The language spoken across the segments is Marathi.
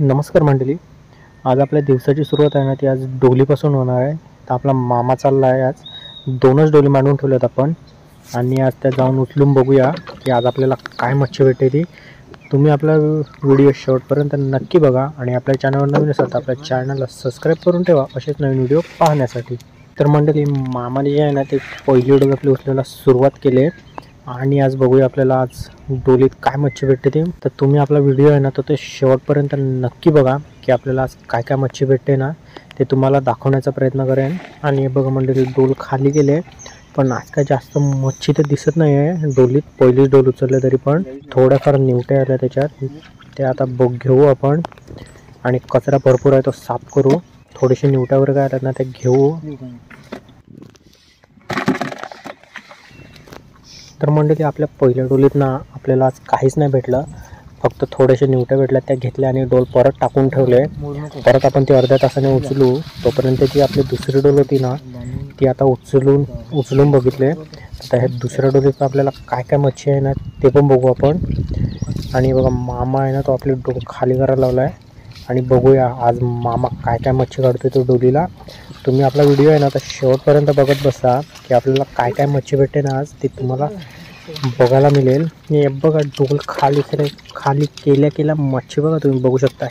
नमस्कार मंडळी. आज आपल्या दिवसाची सुरुवात आहे ना ती आज डोलीपासून होणार आहे. तर आपला मामा चालला आहे. आज दोनच डोली मांडून ठेवल्यात आपण आणि आज त्या जाऊन उचलून बघूया की आज आपल्याला काय मच्छी भेटते ती. तुम्ही आपला व्हिडिओ शेवटपर्यंत नक्की बघा आणि आपल्या चॅनलवर नवीन असाल तर आपल्या चॅनलला सबस्क्राईब करून ठेवा असेच नवीन व्हिडिओ पाहण्यासाठी. तर मंडळी, मामाने जे आहे ना ते पहिली डोली आपली उचलायला सुरुवात केली आहे आणि आज बघूया आपल्याला आज डोलीत काय मच्छी भेटते ती. तर तुम्ही आपला व्हिडिओ आहे ना तो ते शेवटपर्यंत नक्की बघा की आपल्याला आज काय काय मच्छी भेटते ना ते तुम्हाला दाखवण्याचा प्रयत्न करेन. आणि बघा मंडळी, डोल खाली गेले पण आज काय जास्त मच्छी तर दिसत नाही आहे डोलीत. पहिलीच डोल उचलले तरी पण थोड्याफार निवट्या आल्या त्याच्यात, ते आता घेऊ आपण. आणि कचरा भरपूर आहे तो साफ करू. थोडेसे निवट्या वगैरे काय आल्यात ना ते घेऊ. तर मंडळी, आपल्या पहिल्या डोलीत ना आपल्याला आज काहीच नाही भेटलं, फक्त थोडेसे निवट्या भेटल्या त्या घेतल्या आणि डोल परत टाकून ठेवले. परत आपण ती अर्ध्या तासाने उचलू. तोपर्यंत जी आपली दुसरी डोल होती ना ती आता उचलून बघितले. आता ह्या दुसऱ्या डोलीत आपल्याला काय काय मच्छी आहे ना ते पण बघू आपण. आणि बघा, मामा आहे ना तो आपली डोल खाली करायला लावला आहे आणि बघूया आज मामा काय काय मच्छी काढतोय तो डोलीला. तुम्ही आपला व्हिडिओ आहे ना तर शेवटपर्यंत बघत बसा की आपल्याला काय काय मच्छी भेटते ना आज ते तुम्हाला बघायला मिळेल. हे बघा, डोल खाली केल्या मच्छी बघा तुम्ही बघू शकता.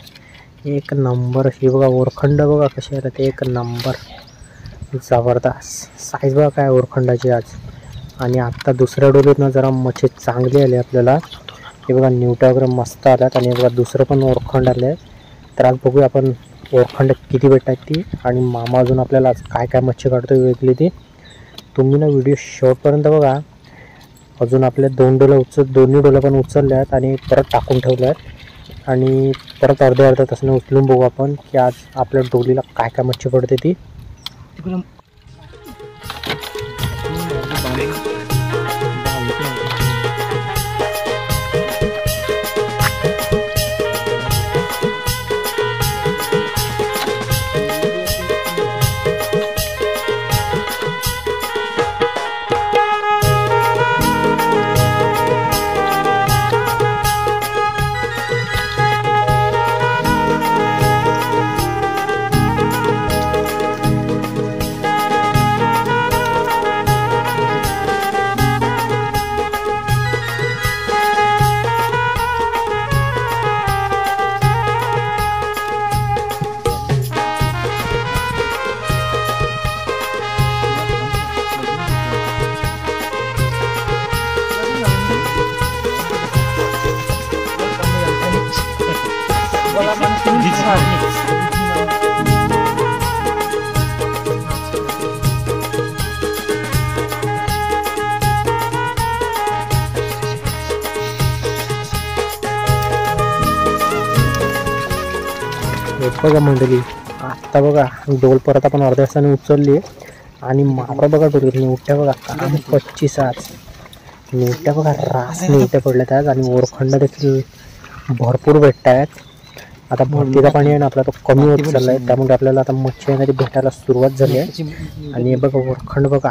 एक नंबर अशी बघा, ओरखंड बघा कशी आहे ते एक नंबर जबरदस्त साईज बघा काय ओरखंडाची आज. आणि आत्ता दुसऱ्या डोलीत ना जरा मच्छी चांगली आली आपल्याला. हे बघा, निवट्या वगैरे मस्त आल्यात आणि बघा दुसरं पण ओरखंड आले. तर आज बघूया आपण ओरखंड किती भेटतात ती आणि मामा अजून आपल्याला आज काय काय मच्छी काढतोय वेगळी ती. तुम्ही ना व्हिडिओ शेवटपर्यंत बघा. अजून आपल्या दोन्ही डोल्या पण उचलल्यात आणि परत टाकून ठेवल्यात आणि परत अर्ध्या तासाने उचलून बघू आपण की आज आपल्या डोलीला काय काय मच्छी पडते ती. बघा मंडळी, आत्ता बघा डोल परत आपण अर्ध्या तासाने उचलली आणि मारा बघा डोलीत निवट्या बघा काम 25 आज निवट्या बघा, रास निवट्या पडल्यात आज आणि ओरखंड देखील भरपूर भेटत आहेत. आता भरतीचा पाणी आहे ना आपला तो कमी होत चालला आहे, त्यामुळे आपल्याला आता मच्छी आहे ना ती भेटायला सुरुवात झाली आहे. आणि बघा ओरखंड बघा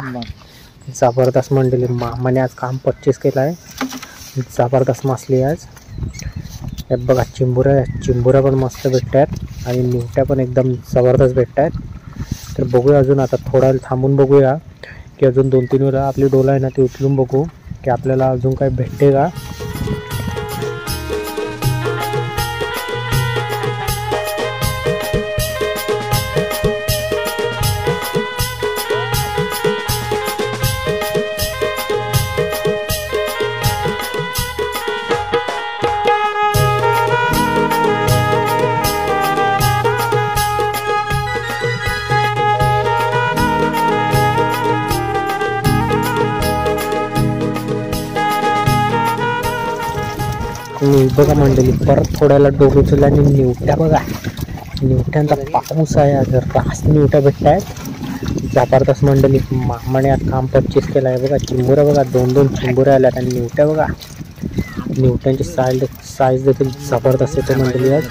जबरदस्त मंडळी, मामाने आज काम 25 केलं आहे. जबरदस्त मासली आज. हे बघा चिंबुऱ्या पण मस्त भेटत आहेत आणि निवट्या पण एकदम जबरदस्त भेटत आहेत. तर बघूया अजून, आता थोडा वेळ थांबून बघूया की अजून 2-3 वेळा आपली डोला आहे ना ती उचलून बघू की आपल्याला अजून काही भेटते का. बघा मंडळी, परत थोड्याला डोल उचलला आणि निवट्या बघा, निवट्यांचा पाऊस आहे आज. रास निवट्या भेटत आहेत जबरदस्त मंडळी. मामाने आज काम 25 केलं आहे. बघा चिंबुऱ्या बघा, 2-2 चिंबुऱ्या आल्यात आणि निवट्या बघा, निवट्यांची साईज देखील जबरदस्त येते मंडळी आज.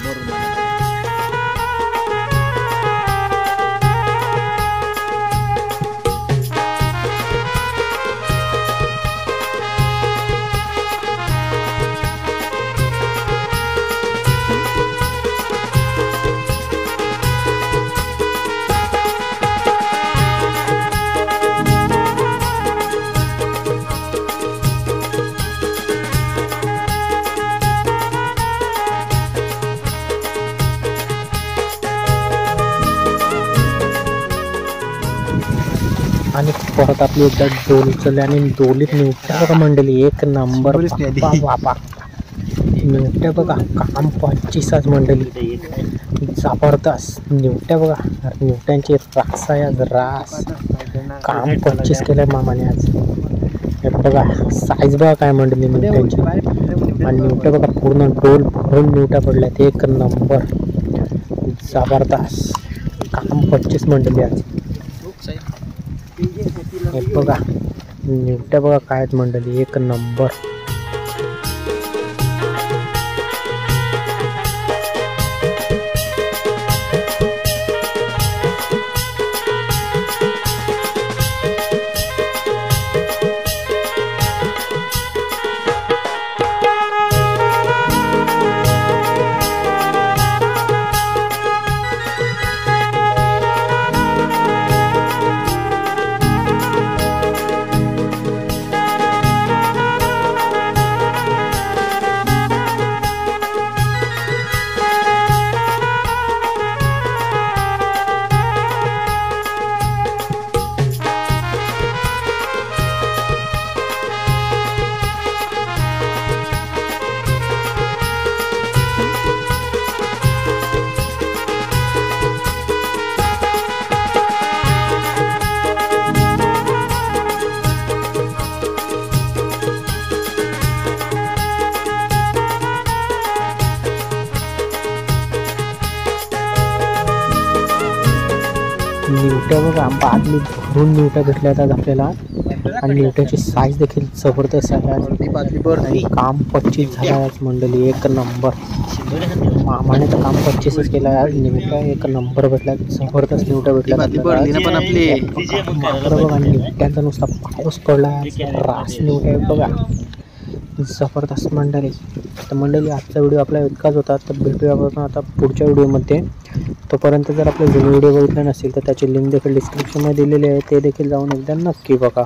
आणि परत आपली एकदा डोली उचलली आणि डोलीत निवट्या बघा मंडळी, एक नंबर. बाबा निवट्या बघा, काम 25 आज मंडळी, जबरदस्त निवट्या बघा. निवट्यांची रास आहे आज, रास. काम 25 केलंय मामाने आज. हे बघा साईज बघा काय मंडळी निवट्यांची. आणि निवट्या बघा पूर्ण डोल भरून निवट्या पडल्यात, एक नंबर जबरदस्त. काम 25 मंडळी आज. हे बघा निवट्या बघा काय आहेत मंडळी, एक नंबर. निवट्या बघा बादली भरून निवट्या भेटल्या आहेत आपल्याला. आणि निवट्याची साईज देखील जबरदस्त आहे आणि काम 25 झालं आज मंडळी, एक नंबर. मामाने तर काम 25च केलं आहे आज. निवट्या एक नंबर भेटल्या, जबरदस्त निवट्या भेटल्या बघा. निवट्यांचा नुसता पाऊस पडला आज, रास निवट्या बघा, जबरदस्त मंडळी. तर मंडळी आजचा व्हिडिओ आपला इतकाच होता. तर भेटूया आपण आता पुढच्या व्हिडिओमध्ये. तोपर्यंत जर आपले जुने व्हिडिओ बघितले नसेल तर त्याची लिंक देखील डिस्क्रिप्शनमध्ये दिलेली आहे, ते देखील जाऊन एकदा नक्की बघा.